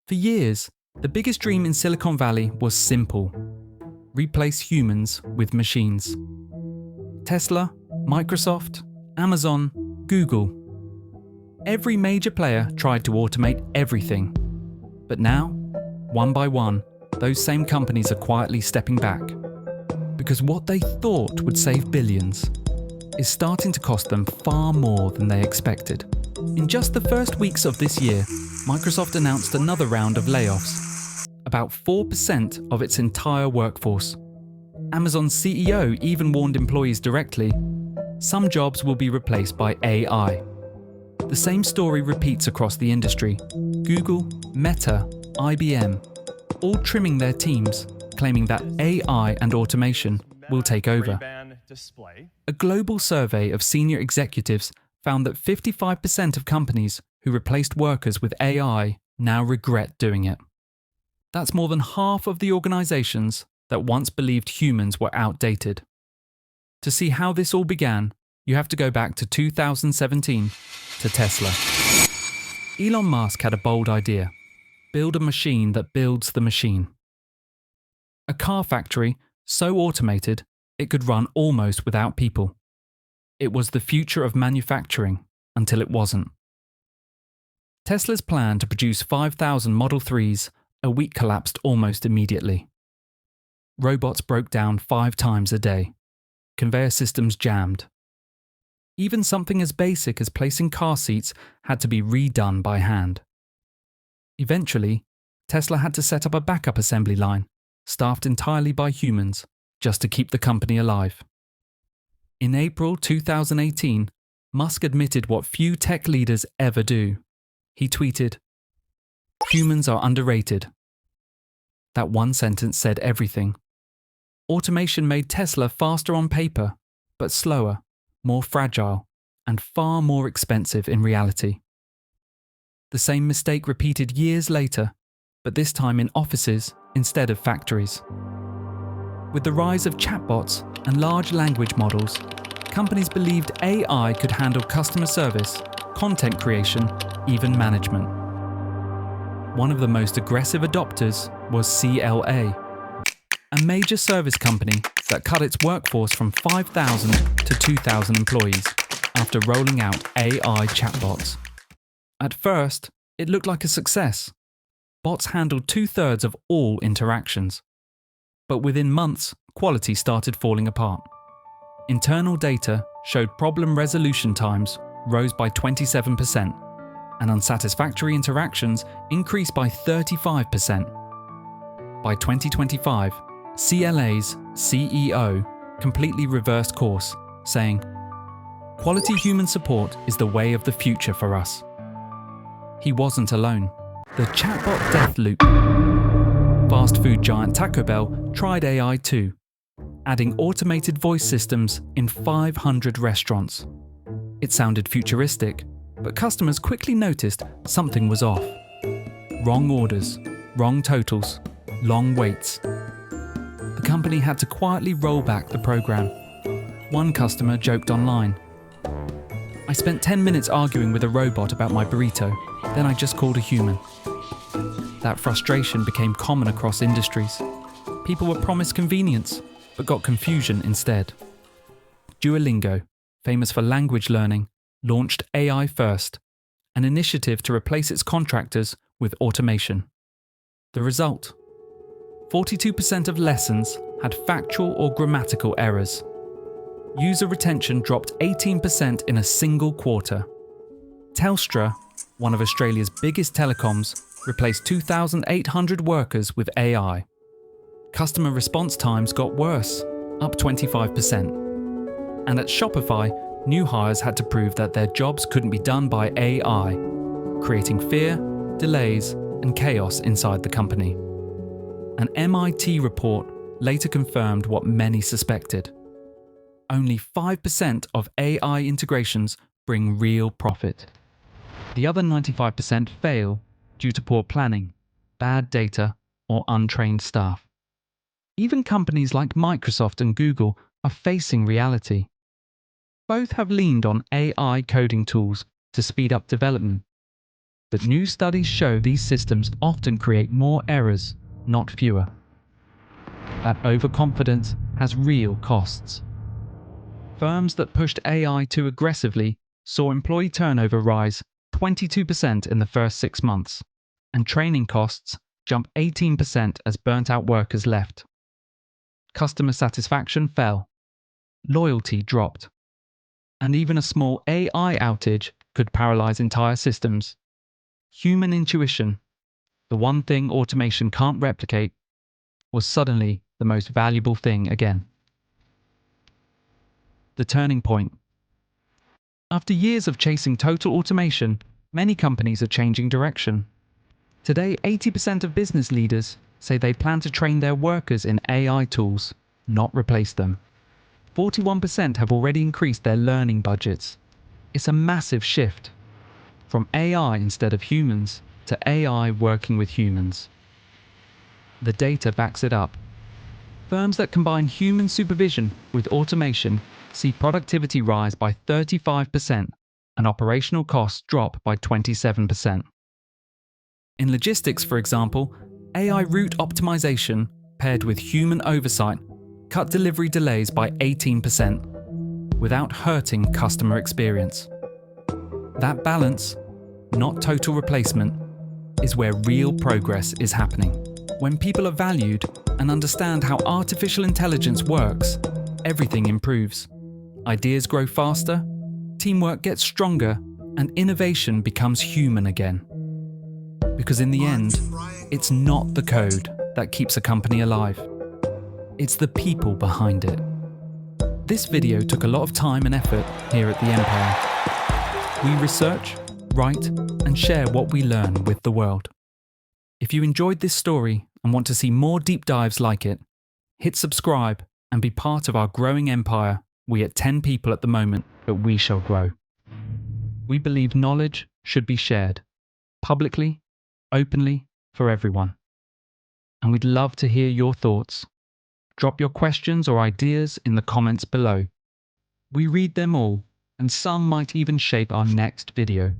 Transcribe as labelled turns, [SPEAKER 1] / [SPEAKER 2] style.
[SPEAKER 1] For years, the biggest dream in Silicon Valley was simple: replace humans with machines. Tesla, Microsoft, Amazon, Google. Every major player tried to automate everything. But now, one by one, those same companies are quietly stepping back. Because what they thought would save billions is starting to cost them far more than they expected. In just the first weeks of this year, Microsoft announced another round of layoffs, about 4% of its entire workforce. Amazon's CEO even warned employees directly, some jobs will be replaced by AI. The same story repeats across the industry. Google, Meta, IBM, all trimming their teams, claiming that AI and automation will take over. A global survey of senior executives found that 55% of companies who replaced workers with AI now regret doing it. That's more than half of the organizations that once believed humans were outdated. To see how this all began, you have to go back to 2017 to Tesla. Elon Musk had a bold idea: build a machine that builds the machine. A car factory so automated it could run almost without people. It was the future of manufacturing until it wasn't. Tesla's plan to produce 5,000 Model 3s a week collapsed almost immediately. Robots broke down 5 times a day. Conveyor systems jammed. Even something as basic as placing car seats had to be redone by hand. Eventually, Tesla had to set up a backup assembly line, staffed entirely by humans, just to keep the company alive. In April 2018, Musk admitted what few tech leaders ever do. He tweeted, "Humans are underrated." That one sentence said everything. Automation made Tesla faster on paper, but slower, more fragile, and far more expensive in reality. The same mistake repeated years later, but this time in offices instead of factories. With the rise of chatbots and large language models, companies believed AI could handle customer service, content creation, even management. One of the most aggressive adopters was CLA, a major service company that cut its workforce from 5,000 to 2,000 employees after rolling out AI chatbots. At first, it looked like a success. Bots handled 2/3 of all interactions. But within months, quality started falling apart. Internal data showed problem resolution times rose by 27%, and unsatisfactory interactions increased by 35%. By 2025, CLA's CEO completely reversed course, saying, "Quality human support is the way of the future for us." He wasn't alone. The chatbot death loop. Fast food giant Taco Bell tried AI too, adding automated voice systems in 500 restaurants. It sounded futuristic, but customers quickly noticed something was off. Wrong orders, wrong totals, long waits. The company had to quietly roll back the program. One customer joked online, "I spent 10 minutes arguing with a robot about my burrito, then I just called a human." That frustration became common across industries. People were promised convenience, but got confusion instead. Duolingo, famous for language learning, launched AI First, an initiative to replace its contractors with automation. The result? 42% of lessons had factual or grammatical errors. User retention dropped 18% in a single quarter. Telstra, one of Australia's biggest telecoms, replaced 2,800 workers with AI. Customer response times got worse, up 25%. And at Shopify, new hires had to prove that their jobs couldn't be done by AI, creating fear, delays, and chaos inside the company. An MIT report later confirmed what many suspected. Only 5% of AI integrations bring real profit. The other 95% fail due to poor planning, bad data, or untrained staff. Even companies like Microsoft and Google are facing reality. Both have leaned on AI coding tools to speed up development. But new studies show these systems often create more errors, not fewer. That overconfidence has real costs. Firms that pushed AI too aggressively saw employee turnover rise 22% in the first 6 months, and training costs jump 18% as burnt-out workers left. Customer satisfaction fell, loyalty dropped, and even a small AI outage could paralyze entire systems. Human intuition, the one thing automation can't replicate, was suddenly the most valuable thing again. The turning point. After years of chasing total automation, many companies are changing direction. Today, 80% of business leaders say they plan to train their workers in AI tools, not replace them. 41% have already increased their learning budgets. It's a massive shift. From AI instead of humans to AI working with humans. The data backs it up. Firms that combine human supervision with automation see productivity rise by 35% and operational costs drop by 27%. In logistics, for example, AI route optimization paired with human oversight cut delivery delays by 18% without hurting customer experience. That balance, not total replacement, is where real progress is happening. When people are valued and understand how artificial intelligence works, everything improves. Ideas grow faster, teamwork gets stronger, and innovation becomes human again. Because in the end, it's not the code that keeps a company alive. It's the people behind it. This video took a lot of time and effort here at the Empire. We research, write, and share what we learn with the world. If you enjoyed this story and want to see more deep dives like it, hit subscribe and be part of our growing empire. We at 10 people at the moment, but we shall grow. We believe knowledge should be shared, publicly, openly, for everyone. And we'd love to hear your thoughts. Drop your questions or ideas in the comments below. We read them all, and some might even shape our next video.